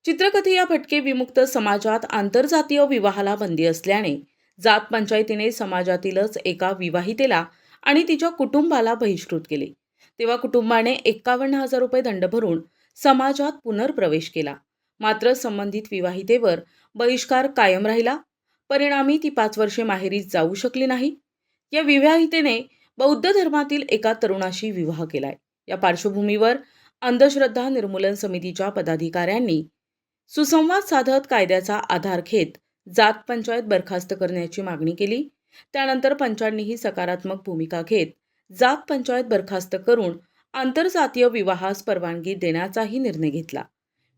चित्रकथीय भटके विमुक्त समाजात आंतरजातीय विवाहाला बंदी असल्याने जात पंचायतीने समाजातीलच एका विवाहितेला आणि तिच्या कुटुंबाला बहिष्कृत केले। तेव्हा कुटुंबाने 51,000 रुपये दंड भरून समाजात पुनर्प्रवेश केला। मात्र संबंधित विवाहितेवर बहिष्कार कायम राहिला। परिणामी ती 5 वर्षे माहेरी जाऊ शकली नाही। या विवाहितेने बौद्ध धर्मातील एका तरुणाशी विवाह केलाय। या पार्श्वभूमीवर अंधश्रद्धा निर्मूलन समितीच्या पदाधिकाऱ्यांनी सुसंवाद साधत कायद्याचा आधार घेत जात पंचायत बरखास्त करण्याची मागणी केली। त्यानंतर पंचांनीही सकारात्मक भूमिका घेत जात पंचायत बरखास्त करून आंतरजातीय विवाहास परवानगी देण्याचाही निर्णय घेतला।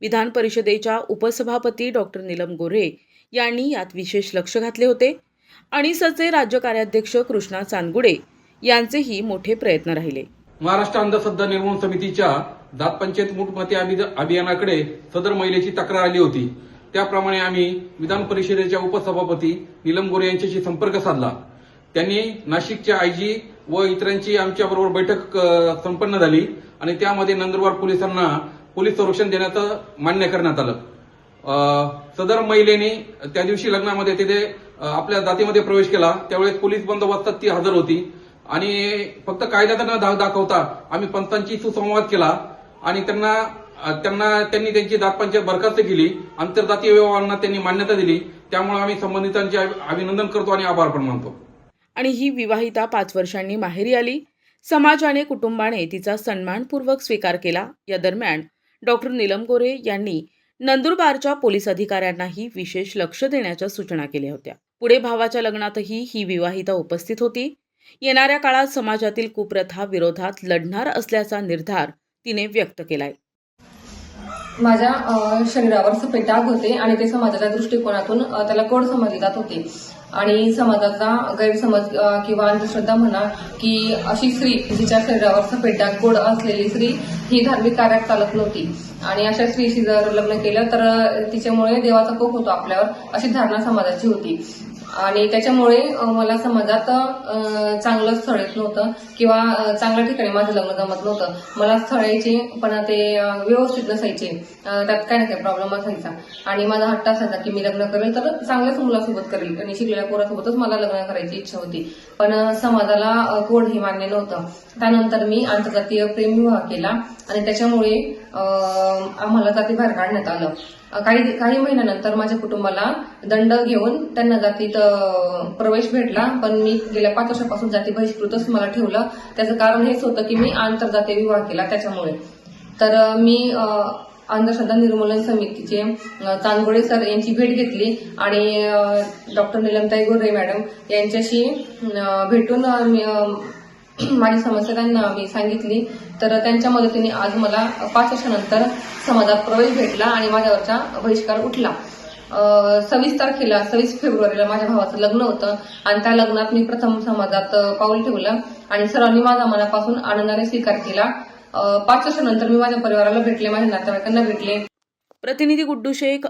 विधान परिषदेच्या उपसभापती डॉक्टर नीलम गोऱ्हे यांनी यात विशेष लक्ष घातले होते आणि सचे राज्य कार्याध्यक्ष कृष्णा चांदगुडे यांचेही मोठे प्रयत्न राहिले। महाराष्ट्र अंधश्रद्धा निर्मूलन समितीच्या जात पंचायत मूठमते अभियानाकडे सदर महिलेची तक्रार आली होती। त्याप्रमाणे आम्ही विधान परिषदेच्या उपसभापती नीलम गोरे यांच्याशी संपर्क साधला। त्यांनी नाशिकच्या आयजी व इतरांची आमच्याबरोबर बैठक संपन्न झाली आणि त्यामध्ये नंदुरबार पोलिसांना पोलीस संरक्षण देण्याचं मान्य करण्यात आलं। सदर महिलेने त्या दिवशी लग्नामध्ये तिथे आपल्या जातीमध्ये प्रवेश केला। त्यावेळेस पोलीस बंदोबस्तात ती हजर होती आणि फक्त कायद्याचा न दाखवता आम्ही पंचांची सुसंवाद केला आणि त्यांनी त्यांची जात पंचायत बरखास्त केली। आंतरजातीय विवाहांना त्यांनी मान्यता दिली। त्यामुळे आम्ही संबंधितांचे अभिनंदन करतो आणि आभार पण मानतो। आणि ही विवाहिता 5 वर्षांनी माहेरी आली। समाजाने कुटुंबाने तिचा सन्मानपूर्वक स्वीकार केला। या दरम्यान डॉक्टर नीलम गोरे यांनी नंदुरबारच्या पोलीस अधिकाऱ्यांनाही विशेष लक्ष देण्याच्या सूचना केल्या होत्या। पुढे भावाच्या लग्नातही ही विवाहिता उपस्थित होती। येणाऱ्या काळात समाजातील कुप्रथा विरोधात लढणार असल्याचा निर्धार तिने व्यक्त केलाय। माझ्या शरीरावर सफेद डाग होते आणि ते समाजाच्या दृष्टिकोनातून त्याला कोड समजले जात होते आणि समाजाचा गैरसमज किंवा अंधश्रद्धा म्हणा की अशी स्त्री जिच्या शरीरावर सफेद डाग कोड असलेली स्त्री ही धार्मिक कार्यात चालत नव्हती आणि अशा स्त्रीशी जर लग्न केलं तर तिच्यामुळे देवाचा कोप होतो आपल्यावर, अशी धारणा समाजाची होती आणि त्याच्यामुळे मला समाजात चांगलं स्थळ येत नव्हतं किंवा चांगल्या ठिकाणी माझं लग्न जमत नव्हतं। मला स्थळ यायचे पण ते व्यवस्थित नसायचे, त्यात काही ना काही प्रॉब्लेम असायचा आणि माझा हट्ट असायचा की मी लग्न करेल तर चांगल्याच मुलासोबत करेल आणि शिकलेल्या पोरासोबतच मला लग्न करायची इच्छा होती, पण समाजाला कोड हे मान्य नव्हतं। त्यानंतर मी आंतरजातीय प्रेमविवाह केला आणि त्याच्यामुळे आम्हाला जातीबाहेर काढण्यात आलं। काही महिन्यानंतर माझ्या कुटुंबाला दंड घेऊन त्यांना जातीत प्रवेश भेटला, पण मी गेल्या 5 वर्षापासून जाती बहिष्कृतच मला ठेवलं। त्याचं कारण हेच होतं की मी आंतरजातीय विवाह केला त्याच्यामुळे। तर मी अंधश्रद्धा निर्मूलन समितीचे चांदगुडे सर यांची भेट घेतली आणि डॉक्टर नीलमताई गोरे मॅडम यांच्याशी भेटून माझी समस्या त्यांना मी सांगितली, तर त्यांच्या मदतीने आज मला 5 वर्षानंतर समाजात प्रवेश भेटला आणि माझ्यावरचा बहिष्कार उठला। 26 फेब्रुवारीला माझ्या भावाचं लग्न होतं आणि त्या लग्नात मी प्रथम समाजात पाऊल ठेवलं आणि सर्वांनी माझा मनापासून आनंदाने स्वीकार केला। 5 वर्षानंतर मी माझ्या परिवाराला भेटले, माझ्या नातेवाईकांना भेटले। प्रतिनिधी गुड्डू शेख।